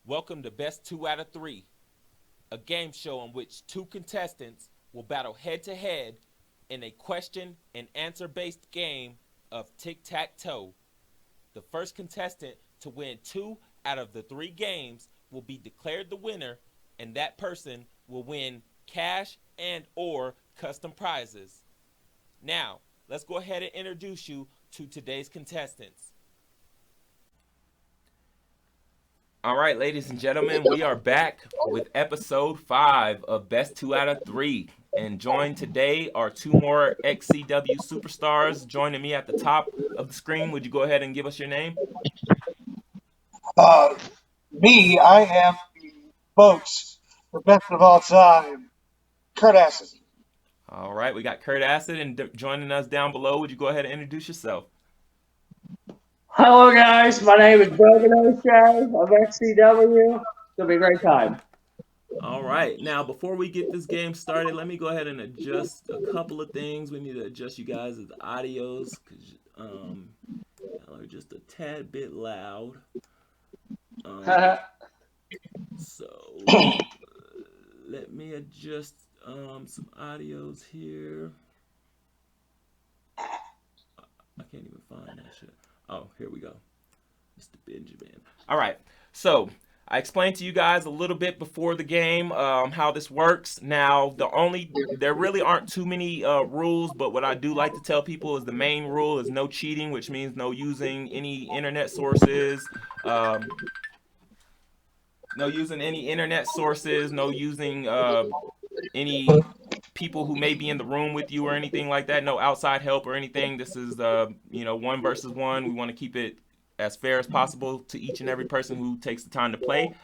Welcome to Best 2 out of 3, a game show in which two contestants will battle head-to-head in a question and answer-based game of tic-tac-toe. The first contestant to win 2 out of the 3 games will be declared the winner, and that person will win cash and or custom prizes. Now, let's go ahead and introduce you to today's contestants. All right, ladies and gentlemen, we are back with episode 5 of Best 2 out of 3. And joined today are 2 more XCW superstars joining me at the top of the screen. Would you go ahead and give us your name? I am the folks, the best of all time, Kurt Acid. All right, we got Kurt Acid, and joining us down below, would you go ahead and introduce yourself? Hello, guys. My name is Brogan O'Shea of XCW. It'll be a great time. All right. Now, before we get this game started, let me go ahead and adjust a couple of things. We need to adjust you guys' audios because y'all are just a tad bit loud. So let me adjust some audios here. I can't even find that shit. Oh, here we go. Mr. Benjamin. All right. So I explained to you guys a little bit before the game how this works. Now, there really aren't too many rules, but what I do like to tell people is the main rule is no cheating, which means no using any internet sources, no using any any people who may be in the room with you or anything like that. No outside help or anything. This is 1 versus 1. We want to keep it as fair as possible to each and every person who takes the time to play.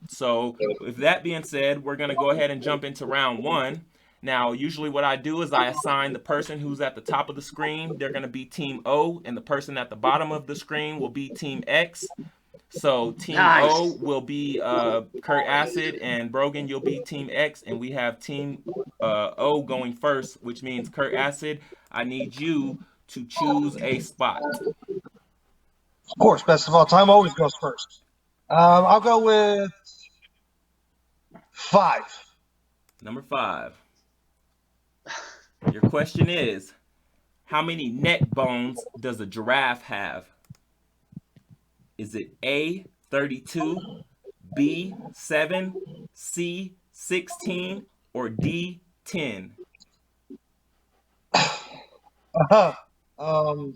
So with that being said, we're going to go ahead and jump into round 1. Now, usually what I do is I assign the person who's at the top of the screen. They're going to be Team O, and the person at the bottom of the screen will be Team X. So Team O will be Kurt Acid, and Brogan, you'll be Team X, and we have Team O going first, which means Kurt Acid, I need you to choose a spot. Of course, best of all time always goes first. I'll go with 5. Number 5. Your question is, how many neck bones does a giraffe have? Is it A, 32, B, 7, C, 16, or D, 10? I'm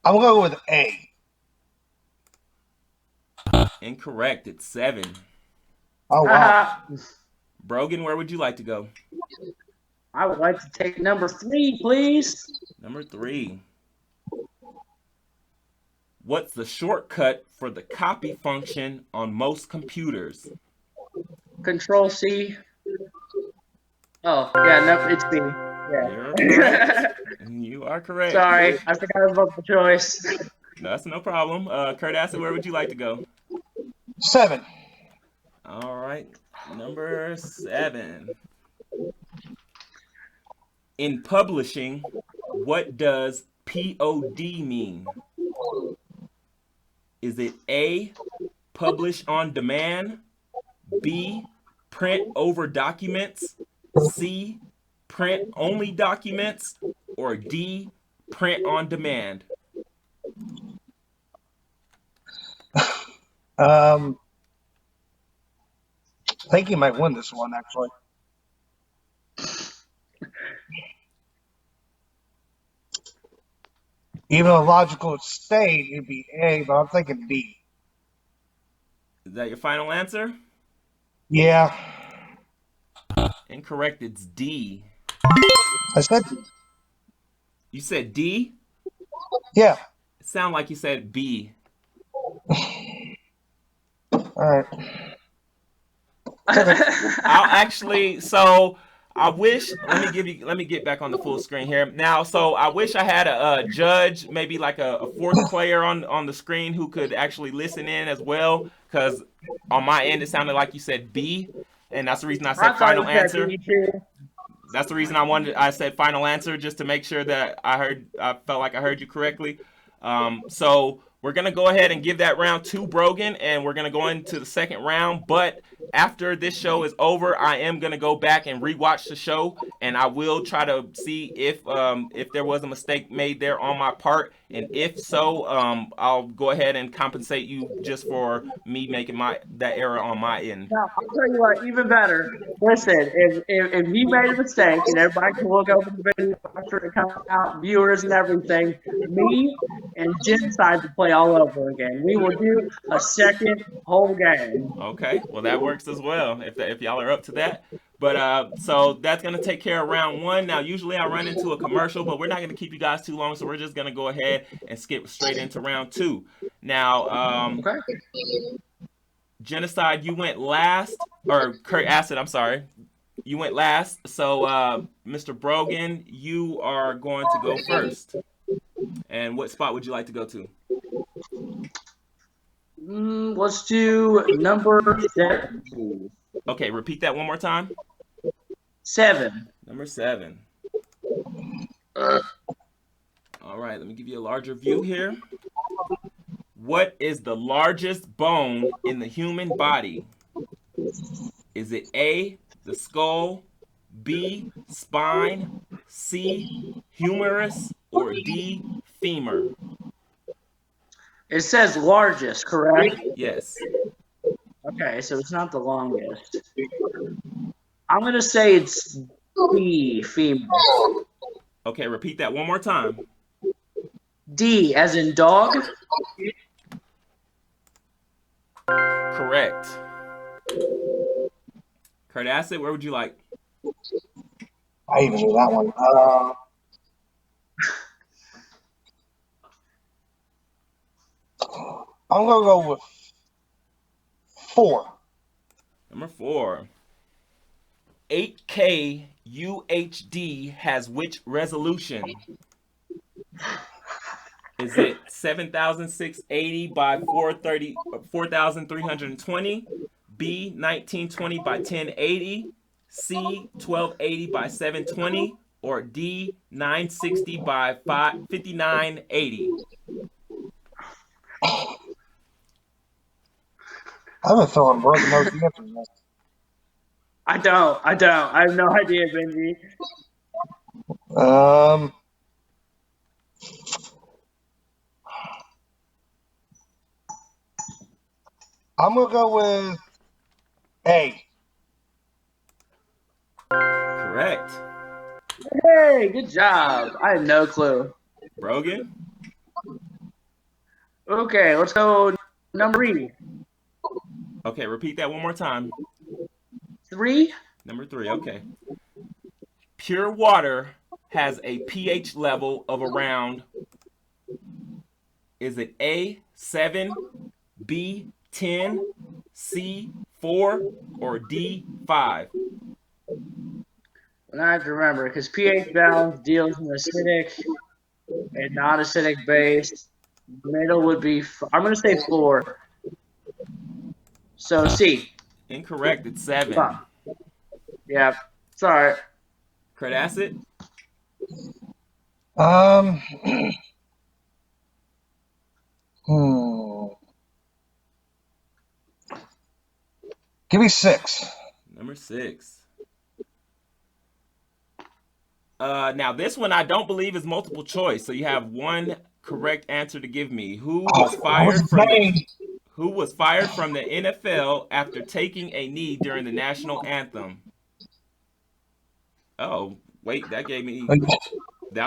going to go with A. Incorrect. It's 7. Oh, wow. Brogan, where would you like to go? I would like to take number 3, please. Number 3. What's the shortcut for the copy function on most computers? Control C. Oh, yeah, no, it's B. Yeah. You're correct. You are correct. Sorry, I forgot about the choice. That's no problem. Kurt Acid, where would you like to go? 7. All right. Number 7. In publishing, what does POD mean? Is it A, publish on demand, B, print over documents, C, print only documents, or D, print on demand? I think you might win this one, actually. Even though logical would say it'd be A, but I'm thinking B. Is that your final answer? Yeah. Incorrect. It's D. I said D. You said D? Yeah. It sounded like you said B. All right. I wish, let me get back on the full screen here. Now, so I wish I had a judge, maybe like a fourth player on the screen who could actually listen in as well, because on my end it sounded like you said B, and that's the reason I said final answer. That's the reason I said final answer, just to make sure that I felt like I heard you correctly. So we're going to go ahead and give that round to Brogan, and we're going to go into the second round. But after this show is over, I am going to go back and rewatch the show, and I will try to see if there was a mistake made there on my part. And if so, I'll go ahead and compensate you just for me making that error on my end. Now, I'll tell you what, even better. Listen, if you made a mistake, and everybody can look over the video after it comes out, viewers and everything, me and Genocide to play all over again. We will do a second whole game. Okay, well that works as well if y'all are up to that. But so that's gonna take care of round one. Now usually I run into a commercial, but we're not gonna keep you guys too long, so we're just gonna go ahead and skip straight into round two. Now, Okay. Genocide, you went last, or Kurt Acid, I'm sorry, you went last. So Mr. Brogan, you are going to go first. And what spot would you like to go to? Let's do number 7, please. Okay, repeat that one more time. 7. Number 7. All right, let me give you a larger view here. What is the largest bone in the human body? Is it A, the skull, B, spine, C, humerus, or D, femur? It says largest, correct? Yes. Okay, so it's not the longest. I'm going to say it's D, femur. Okay, repeat that one more time. D, as in dog? Correct. Kurt Acid, where would you like? I even knew that one. I'm going to go with 4. Number 4. 8K UHD has which resolution? Is it 7,680 by 4,320? B, 1920 by 1080? C, 1280 by 720? Or D, 960 by 5980? I've been throwing broken nose answers. I don't. I have no idea, Benji. I'm going to go with A. Correct. Hey, good job. I had no clue. Brogan? Okay, let's go number 3. Okay, repeat that one more time. 3? Number 3, okay. Pure water has a pH level of around, is it A, 7, B, 10, C, 4, or D, 5? And I have to remember, because pH balance deals in acidic and non-acidic base. Middle would be, I'm going to say 4. So C. Incorrect, it's 7. Huh. Yeah, sorry. Kurt Acid? Give me 6. Number 6. Now this one I don't believe is multiple choice, so you have one correct answer to give me. Who was fired from the NFL after taking a knee during the national anthem? Oh, wait, that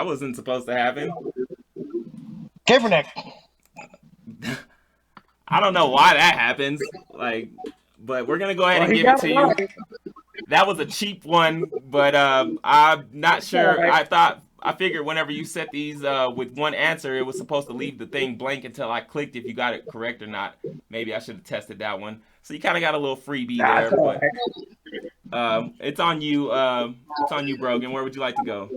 wasn't supposed to happen. Kaepernick. I don't know why that happens. But we're gonna go ahead and give it to you. That was a cheap one, but I'm not sure. I figured whenever you set these with one answer, it was supposed to leave the thing blank until I clicked if you got it correct or not. Maybe I should have tested that one. So you kind of got a little freebie there, but it's on you. It's on you, Brogan. Where would you like to go?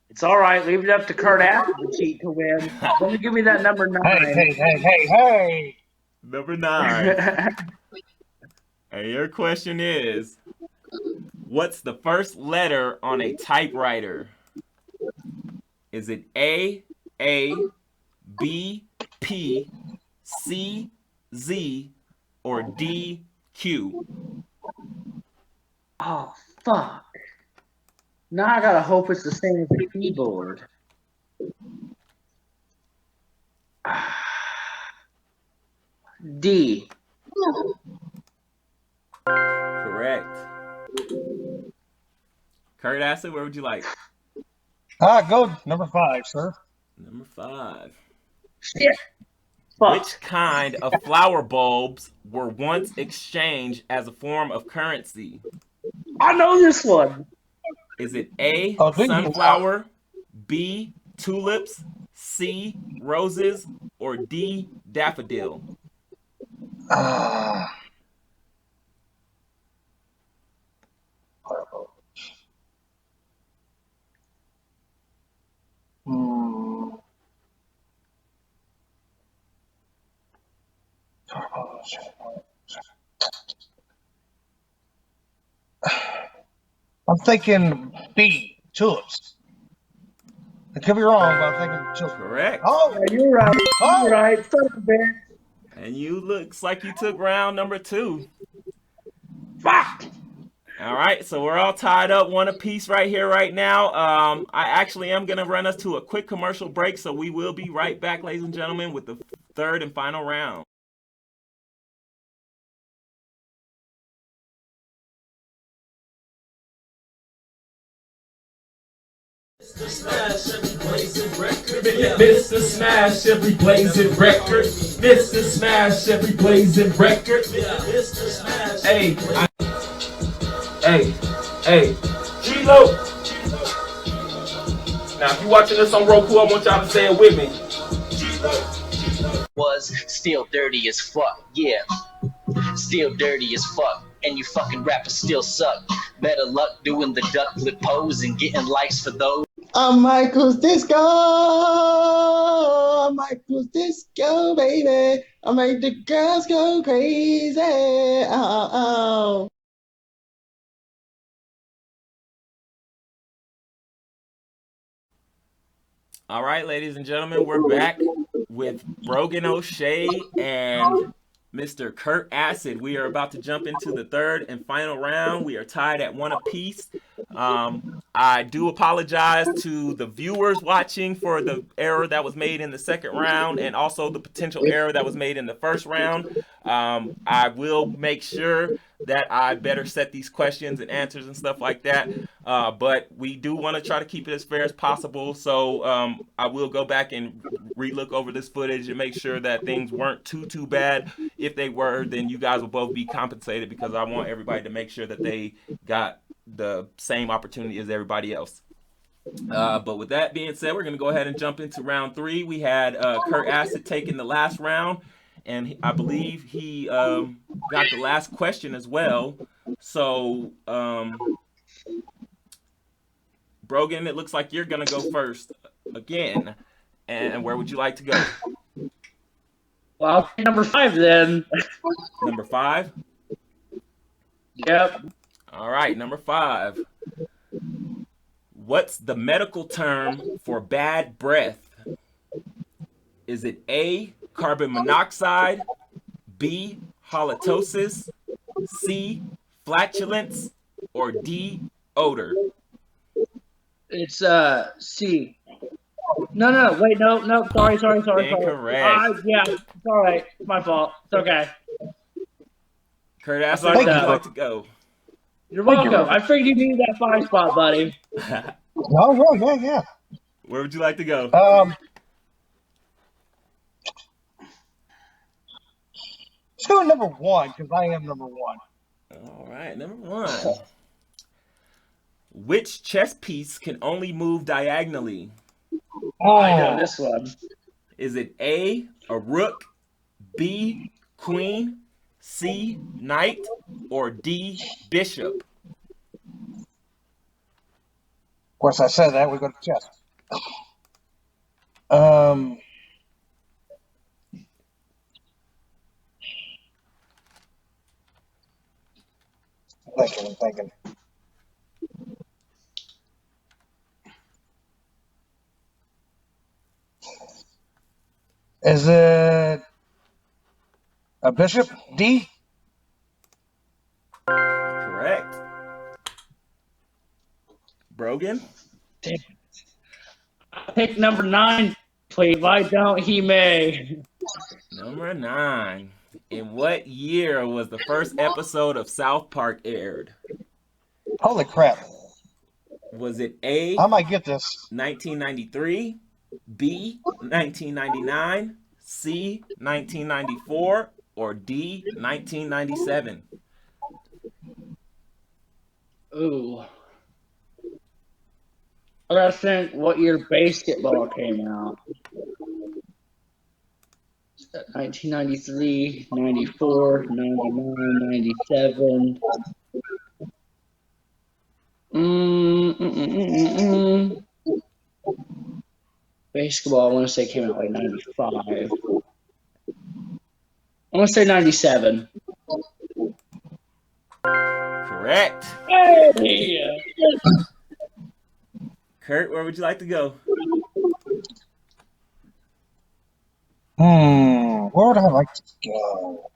It's all right. Leave it up to Kurt Acid to cheat to win. Let me give me that number 9. Hey. Number 9. And your question is, what's the first letter on a typewriter? Is it A, B, P, C, Z, or D, Q? Oh, fuck. Now I gotta hope it's the same as the keyboard. D. Correct. Kurt Acid, where would you like? Go number 5, sir. Number 5. Shit. Fuck. Which kind of flower bulbs were once exchanged as a form of currency? I know this one. Is it A, Oh, do you? sunflower, B, tulips, C, roses, or D, daffodil? Ah. Hmm. I'm thinking B, tulips. I could be wrong, but I'm thinking tulips. Correct. Oh, Yeah, you're right. oh. You're right. Son of a bitch. And you looks like you took round number 2. Fuck. All right, so we're all tied up one apiece right here, right now. I actually am going to run us to a quick commercial break, so we will be right back, ladies and gentlemen, with the third and final round. Mr. Smash every blazing record. Mr. Smash every blazing record. Mr. Smash every blazing record. Mr. Smash. Hey, G-Lo. Now, if you're watching this on Roku, I want y'all to say it with me. Was still dirty as fuck, yeah. Still dirty as fuck. And you fucking rappers still suck. Better luck doing the duck lip pose and getting likes for those. I'm Michael's Disco, baby. I make the girls go crazy. Oh. All right, ladies and gentlemen, we're back with Brogan O'Shea and Mr. Kurt Acid. We are about to jump into the third and final round. We are tied at one apiece. I do apologize to the viewers watching for the error that was made in the second round and also the potential error that was made in the first round. I will make sure that I better set these questions and answers and stuff like that. But we do want to try to keep it as fair as possible. So I will go back and relook over this footage and make sure that things weren't too bad. If they were, then you guys will both be compensated because I want everybody to make sure that they got the same opportunity as everybody else. But with that being said, we're going to go ahead and jump into round 3. We had Kurt Acid taking the last round, and I believe he got the last question as well. So, Brogan, it looks like you're going to go first again. And where would you like to go? Well, I'll take number 5 then. Number 5? Yep. All right, number 5. What's the medical term for bad breath? Is it A, carbon monoxide, B, halitosis, C, flatulence, or D, odor? It's C. No, wait, no, sorry. Incorrect. Yeah, it's all right. It's my fault. It's okay. Kurt Acid, Thank would you you. like to go? You're welcome. I figured you needed that 5 spot, buddy. Oh, yeah. Where would you like to go? Let's go to number 1 because I am number 1. All right, number 1. Which chess piece can only move diagonally? I know this one. Is it A, a rook, B, queen, C, knight, or D, bishop? Of course, I said that. We go to chess. I'm thinking. Is it a Bishop? D? Correct. Brogan? Pick number 9, please. Why don't he may? Number 9. In what year was the first episode of South Park aired? Holy crap. Was it A, I might get this. 1993, B, 1999, C, 1994, or D, 1997? Ooh. I gotta think what year basketball came out. 1993, 94, 99, 97. Basketball, I want to say came out like 95. I want to say 97. Correct. Hey! Kurt, where would you like to go? Where would I like to go?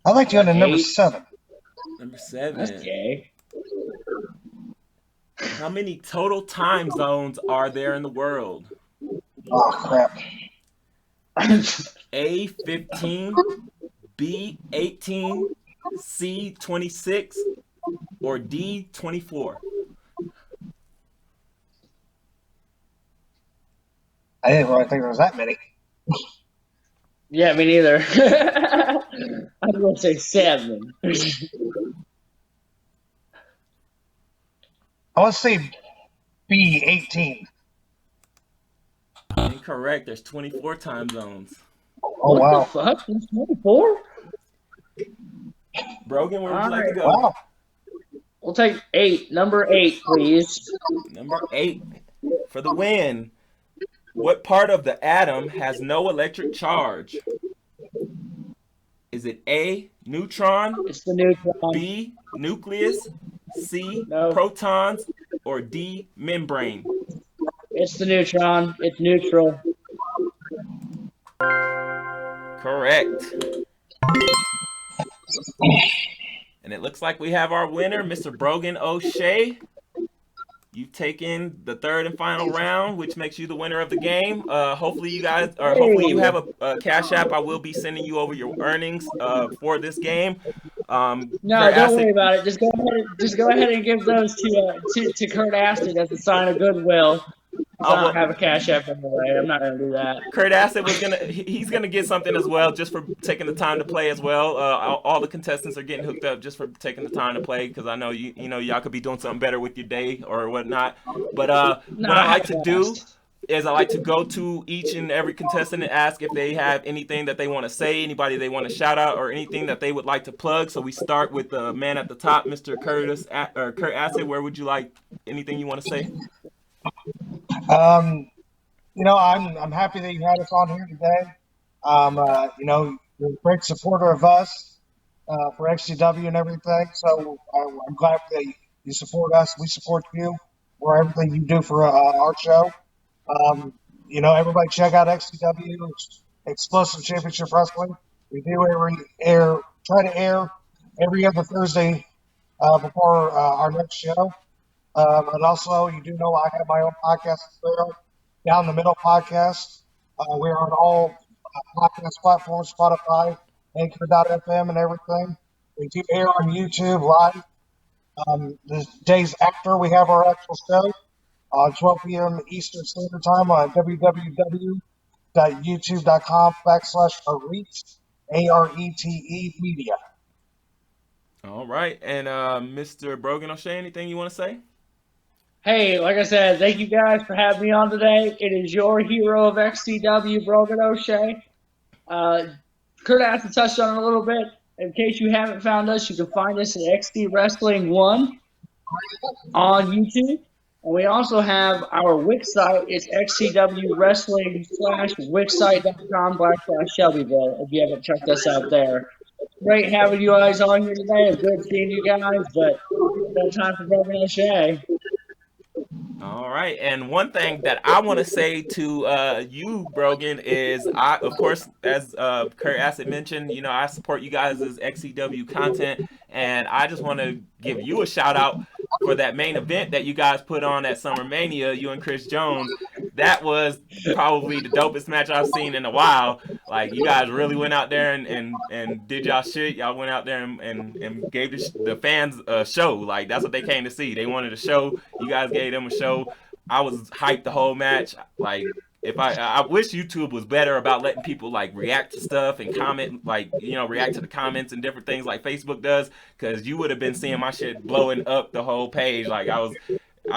I'd like to go to number 7. Number 7. Okay. How many total time zones are there in the world? Oh, crap. A, 15, B, 18, C, 26, or D, 24? I didn't really think there was that many. Yeah, me neither. I'm going to say 7. I want to say B, 18. Incorrect. There's 24 time zones. Oh, wow. What the fuck? There's 24? Brogan, where would you like to go? Wow. We'll take 8. Number 8, please. Number 8. For the win. What part of the atom has no electric charge? Is it A, neutron, It's the neutron. B, nucleus, C, No. protons, or D, membrane? It's the neutron. It's neutral. Correct. And it looks like we have our winner, Mr. Brogan O'Shea. You've taken the third and final round, which makes you the winner of the game. Hopefully you guys, or hopefully you have a Cash App. I will be sending you over your earnings for this game. No, don't worry about it. Just go ahead and give those to Kurt Aston as a sign of goodwill. I don't have a Cash App in the way. I'm not gonna do that. Kurt Aston he's gonna get something as well, just for taking the time to play as well. All the contestants are getting hooked up just for taking the time to play, because I know y'all could be doing something better with your day or whatnot. But what I like to do is I like to go to each and every contestant and ask if they have anything that they want to say, anybody they want to shout out, or anything that they would like to plug. So we start with the man at the top, Mr. Kurt Aston. Where would you like anything you want to say? I'm happy that you had us on here today. You're a great supporter of us for XCW and everything. So I'm glad that you support us. We support you for everything you do for our show. Everybody check out XCW, Explosive Championship Wrestling. We do try to air every other Thursday before our next show. And also, you do know I have my own podcast as well, Down the Middle Podcast. We're on all podcast platforms, Spotify, Anchor.fm, and everything. We do air on YouTube live. The days after we have our actual show, 12 p.m. Eastern Standard Time on www.youtube.com/Arete, ARETE Media. All right. And Mr. Brogan O'Shea, anything you want to say? Hey, like I said, thank you guys for having me on today. It is your hero of XCW, Brogan O'Shea. Kurt Aston touched on it a little bit. In case you haven't found us, you can find us at XD Wrestling 1 on YouTube. And we also have our Wix site. It's xcwwrestling/wixsite.com/Shelbyville if you haven't checked us out there. Great having you guys on here today. It's good seeing you guys, but no time for Brogan O'Shea. All right, and one thing that I want to say to you, Brogan, is of course, as Kurt Acid mentioned, I support you guys' as XCW content, and I just want to give you a shout out for that main event that you guys put on at Summer Mania, you and Chris Jones. That was probably the dopest match I've seen in a while. Like, you guys really went out there and did y'all shit. Y'all went out there and gave the fans a show. Like, that's what they came to see. They wanted a show. You guys gave them a show. I was hyped the whole match. Like, if I wish YouTube was better about letting people like react to stuff and comment, like, react to the comments and different things like Facebook does, because you would have been seeing my shit blowing up the whole page. Like, I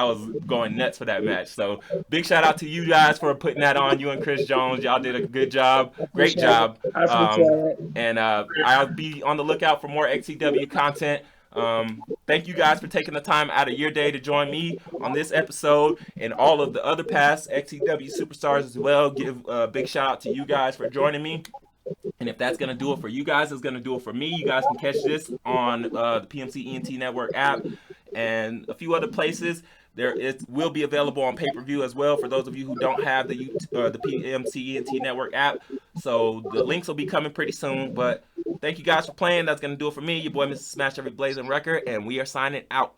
was going nuts for that match. So big shout out to you guys for putting that on. You and Chris Jones, y'all did a good job, I great appreciate it. job. I appreciate it. And I'll be on the lookout for more XCW content. Thank you guys for taking the time out of your day to join me on this episode and all of the other past XCW superstars as well. Give a big shout out to you guys for joining me. And if that's going to do it for you guys, it's going to do it for me. You guys can catch this on the PMC Network app and a few other places. It will be available on pay-per-view as well for those of you who don't have the PMC Network app. So the links will be coming pretty soon. But thank you guys for playing. That's going to do it for me. Your boy, Mr. Smash Every Blazing Record. And we are signing out.